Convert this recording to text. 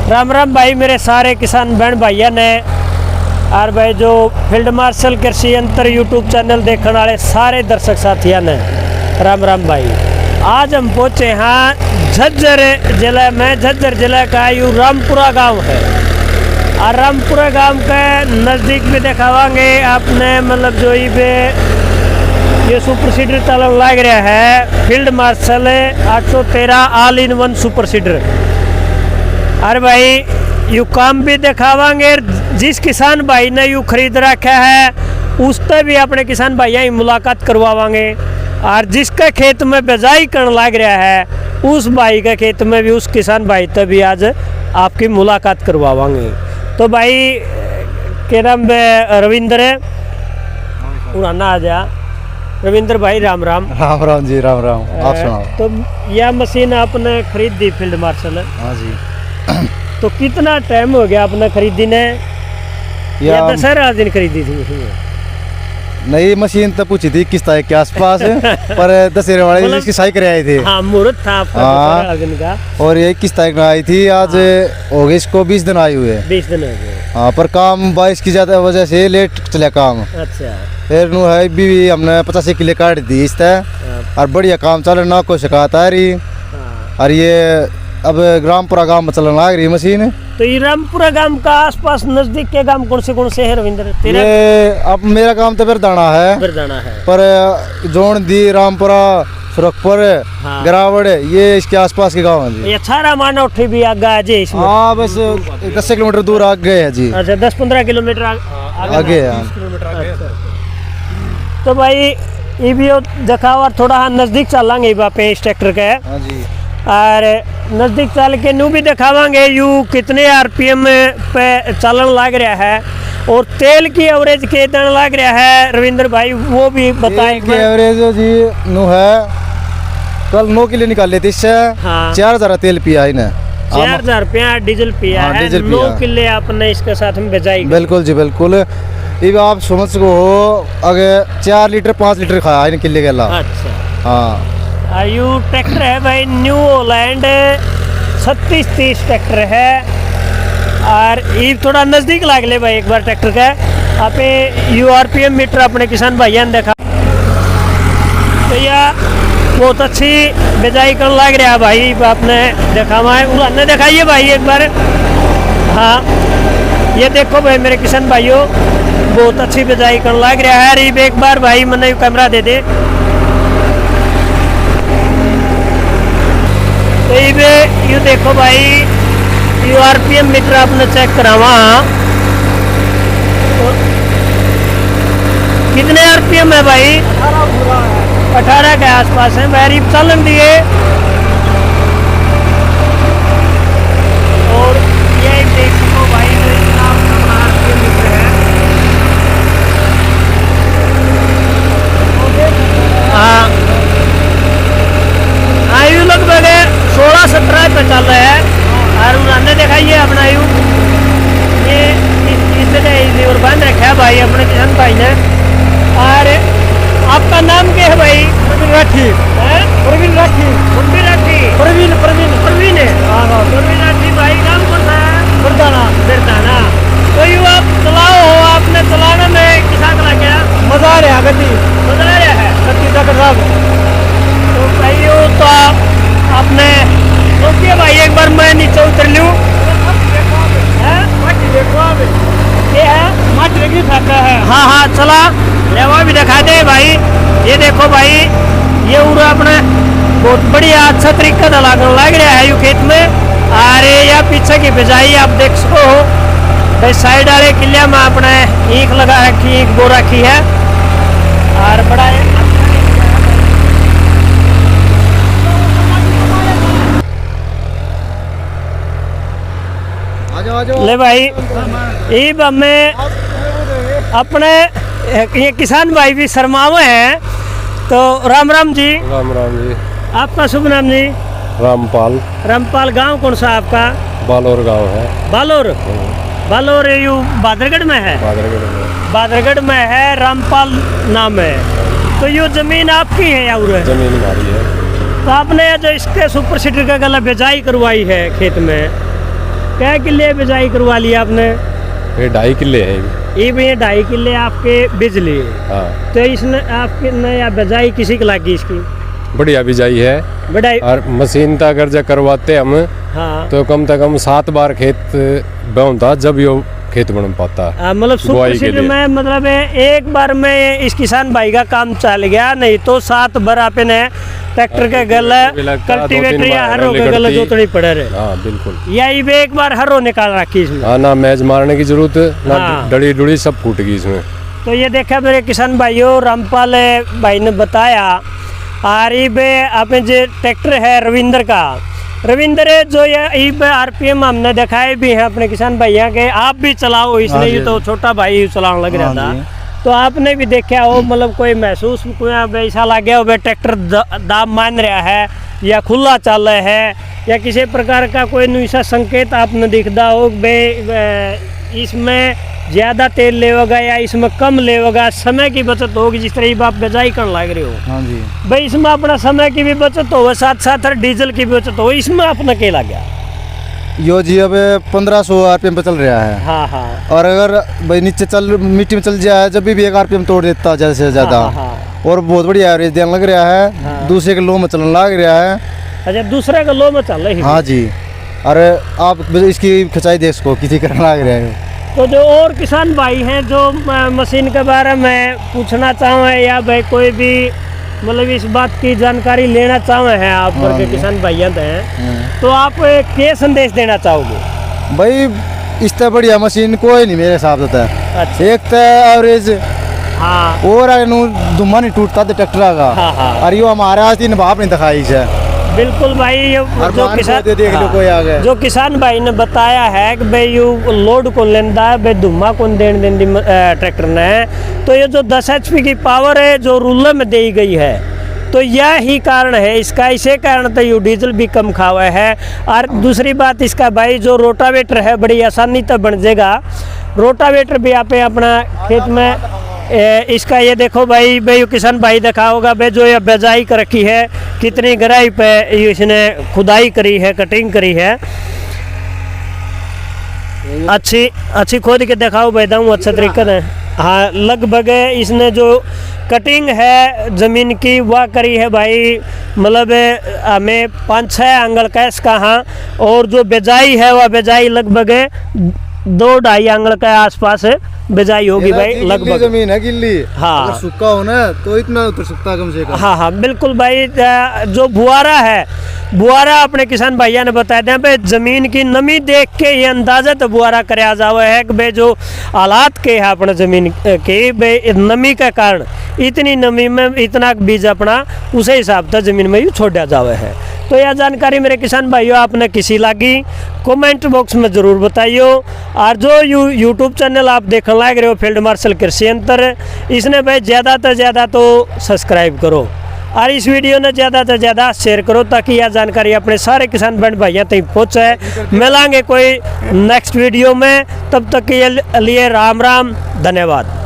राम राम भाई मेरे सारे किसान बहन भाइयों ने और भाई जो फील्ड मार्शल कृषि यंत्र यूट्यूब चैनल देखने वाले सारे दर्शक साथियों ने राम राम भाई। आज हम पहुँचे हैं झज्जर जिले में। झज्जर जिले का यू रामपुरा गांव है और रामपुरा गांव के नज़दीक भी दिखावांगे आपने मतलब जो ये सुपर सीडर चलन लग रहा है field marshal 813 all in one super seeder. अरे भाई यू काम भी दिखावांगे। जिस किसान भाई ने यू खरीद रखा है उससे भी अपने किसान भाइयों की मुलाकात करवावांगे और जिसके खेत में बिजाई करने लग रहा है उस भाई के खेत में भी उस किसान भाई से भी आज आपकी मुलाकात करवावांगे। तो भाई के नाम रविंद्र है उड़ाना आ जा। रविंद्र भाई राम राम। राम राम जी राम राम। आप सुनाओ। तो यह मशीन आपने खरीद दी फील्ड मार्शल? हाँ जी। तो कितना टाइम हो गया आपने खरीदी ने या दशहरा दिन खरीदी थी मशीन? नई मशीन तो पूछी थी 21 तारीख के आसपास पर दशहरे वाले इसकी सही करे आए थे। हाँ मुहूर्त था आपका दशहरा दिन का और ये 21 तारीख में आई थी। आज हो गए इसको 20 दिन आए हुए। 20 दिन हो गए। हाँ पर काम बारिश की ज्यादा वजह से लेट चला काम। अच्छा फिर नु है भी हमने 85 किलो काट दी इस और बढ़िया काम चल ना कोई शिकायत आ रही। और ये अब रामपुरा गांव में चलने लग रही मशीन। तो ये रामपुरा गांव का आसपास नजदीक के गांव कौन से है रविंद्र? ये अब मेरा काम तो बिरदाना है। बिरदाना है पर जोन दी रामपुरा सुरखपुर गिरावड़ ये इसके आसपास के गांव हैं जी। ये छारा माना उठी भी आगे है जी इसमें? हाँ बस 10 किलोमीटर दूर आगे है जी। अच्छा 10-15 किलोमीटर आगे है। तो भाई ये भी देखा और थोड़ा नजदीक चलेंगे पे इस ट्रैक्टर के। हाँ जी। और नज़दीक चल के नू भी दिखावांगे यू कितने आरपीएम पे चलन लग रहा है और तेल की एवरेज के दिन लग रहा है रविंद्र भाई वो भी बताएंगे। एवरेज जी नू है कल 9 किलो निकाल लेते इससे। हाँ। 4000 तेल पिया इन्हें। 4000 रुपया डीजल पिया है। 9 किले आपने इसके साथ में भेजाई। बिल्कुल जी बिल्कुल। ये आप समझ सको अगर 4 लीटर 5 लीटर खाया इन किले के अलावा। अच्छा हाँ यू ट्रैक्टर है भाई न्यू होलैंड 3630 ट्रैक्टर है और ये थोड़ा नज़दीक लाग ले भाई एक बार ट्रैक्टर का आप यू आरपीएम मीटर अपने किसान भाइयों ने देखा तो यह बहुत अच्छी बिजाई करने लग रहा है भाई। आपने देखा हुआ है उन्होंने दिखाइए भाई एक बार। हाँ ये देखो भाई मेरे किसान भाइयों बहुत अच्छी बिजाई करने लग रहा है। ये एक बार भाई मैंने कैमरा दे दे तो ये देखो भाई यू आरपीएम मीटर आपने चेक करावा तो कितने आरपीएम है भाई? 18 के आसपास है। बैरी चलन दिए और ये देख सको भाई आरपीएम मीटर है। हाँ आयु लगभग 16-17 पे चल रहा है और उन्होंने दिखाइए अपना आयु ये इसने और बंद रखा है भाई अपने किसान भाई ने। और आपका नाम क्या है भाई? प्रवीण राठी। प्रवीण राठी। प्रवीण राठी। प्रवीण प्रवीण प्रवीण है। हाँ प्रवीण राठी भाई नाम कौन सा है? बिरदाना। बिरदाना। तो यू आप चलाओ हो आपने चलाने में किसान लग गया मजा आ रहा है गति मजा आ रहा है गति साहब। तो भाई तो आपने ओके भाई एक बार मैं नीचे उतर लूँ। ये है माटी है। हाँ हाँ चला लेवा भी दिखा दे भाई। ये देखो भाई ये उड़ अपने बहुत बढ़िया अच्छा तरीका से लग रहा है यू खेत में। अरे या पीछे की बिजाई आप देख सको हो भाई साइड वाले किले में अपने ईख लगा रखी ईख बो रखी है और बड़ा ले भाई ये हमें अपने ये किसान भाई भी शर्मावे हैं। तो राम राम जी। राम राम जी। आपका शुभ नाम जी? रामपाल। रामपाल। गांव कौन सा आपका? बालोर गांव है। बालोर। बालोर यू बादरगढ़ में है? बादरगढ़ में है। रामपाल नाम है। तो ये जमीन आपकी है या जमीन हमारी है। तो आपने जो इसके सुपर सीडर का गला बिजाई करवाई है खेत में क्या किले बिजाई करवा लिया आपने? ये 2.5 किले है। ये भी 2.5 किले आपके बिजली है। हाँ, तो इसने आपके नया बिजाई किसी को लगी इसकी? बढ़िया बिजाई है। बिजाई और मशीन तक अगर जो करवाते हम हाँ तो कम से कम 7 बार खेत बोता जब यो खेत बन पाता। मतलब सुपर बुआई के सीडर लिए। में मतलब एक बार में इस किसान भाई का काम चल गया, नहीं तो 7 बार आपने ट्रैक्टर के गले कल्टीवेटर या हरों के गले जोतनी पड़े रहे। हाँ बिल्कुल। या ये भी एक बार हरों निकाल रखी इसमें। हाँ, ना मैज मारने की जरूरत ना हाँ। डड़ी डुड़ी सब फूट गई इसमें। तो ये देखा मेरे किसान भाइयों, रामपाल भाई ने बताया। और ये आपने जो ट्रैक्टर है रविंद्र का, रविंद्र जो ये RPM हमने दिखाए भी हैं अपने किसान भैया के, आप भी चलाओ इसलिए। हाँ ये जी। तो छोटा भाई चलाने लग रहा हाँ था, जी। तो आपने भी देखा हो, मतलब कोई महसूस कोई ऐसा लग गया हो भाई ट्रैक्टर दाम मान रहा है या खुला चल रहा है या किसी प्रकार का कोई ऐसा संकेत आपने दिखता हो भाई इसमें ज़्यादा तेल लेगा या इसमें कम लेगा, समय की बचत होगी, जिस तरह आप बिजाई करने लग रहे हो हाँ जी। भाई इसमें अपना समय की भी बचत हो, साथ साथ डीजल की भी बचत हो, इसमें अपना क्या लग गया? यो जी अब 1500 RPM पे चल रहा है। हाँ हाँ और अगर भाई नीचे चल मिट्टी में चल जाए जब भी 1 RPM तोड़ देता ज़्यादा से ज़्यादा। हाँ, हाँ। और बहुत बढ़िया एवरेज देने लग रहा है। हाँ। दूसरे के लो में चलने लग रहा है। अच्छा, दूसरे का लो में चल रही है। हाँ जी। और आप इसकी खिंचाई देख सको किसी करने लग रहा है। तो जो और किसान भाई हैं जो मशीन के बारे में पूछना चाहें या भाई कोई भी मतलब इस बात की जानकारी लेना चाहे हैं आप हाँ वर्ग जी। किसान भाइयों हैं, तो आप क्या संदेश देना चाहोगे? भाई इससे बढ़िया मशीन कोई नहीं मेरे हिसाब से। अच्छा। एक तो एवरेज हाँ और दुम्मा नहीं टूटता ट्रैक्टर का। हाँ, हाँ। और यो हमारे आज दिन भाप नहीं दिखाई है। बिल्कुल भाई, ये और जो मान किसान को देख लो कोई आ गया। जो किसान भाई ने बताया है कि भाई यू लोड कौन लेंदा है, भाई धुम्मा कौन देन देंदी ट्रैक्टर ने, तो ये जो 10 HP की पावर है जो रूलर में दी गई है, तो यह ही कारण है इसका। इसे कारण तो यू डीजल भी कम खावा है। और दूसरी बात इसका भाई जो रोटावेटर है बड़ी आसानी तो बन जाएगा। रोटावेटर भी आप अपना खेत में इसका ये देखो भाई किसान भाई देखा होगा भाई जो ये बिजाई कर रखी है, कितनी गहराई पे इसने खुदाई करी है, कटिंग करी है, अच्छी खोद के दिखाओ भाई दाऊँ अच्छा तरीके से। हाँ, लगभग इसने जो कटिंग है ज़मीन की वह करी है भाई, मतलब हमें 5-6 आंगल कैस का। हाँ, और जो बिजाई है वह बिजाई लगभग 2-2.5 आंगल के आसपास बिजाई होगी भाई लगभग। जमीन है गिल्ली। हाँ। अगर सूखा हो ना तो इतना उतर सकता है कम से कम। हाँ हाँ बिल्कुल भाई, जो बुआरा है, बुआरा अपने किसान भैया ने बताया था भाई जमीन की नमी देख के ये अंदाजा तो बुआरा कराया जावा है कि भाई जो हालात के है अपने जमीन के, भाई नमी के कारण इतनी नमी में इतना बीज अपना उसे हिसाब से जमीन में यूँ छोड़ा जावा है। तो यह जानकारी मेरे किसान भाइयों आपने किसी लगी कमेंट बॉक्स में ज़रूर बताइयो। और जो यूट्यूब चैनल आप देखने लग रहे हो फील्ड मार्शल कृषि यंत्र, इसने भाई ज़्यादा से ज़्यादा तो सब्सक्राइब करो और इस वीडियो ने ज़्यादा से ज़्यादा शेयर करो ताकि यह जानकारी अपने सारे किसान बहन भाइयों तक पहुँचे। मिलेंगे कोई नेक्स्ट वीडियो में, तब तक के लिए राम राम, धन्यवाद।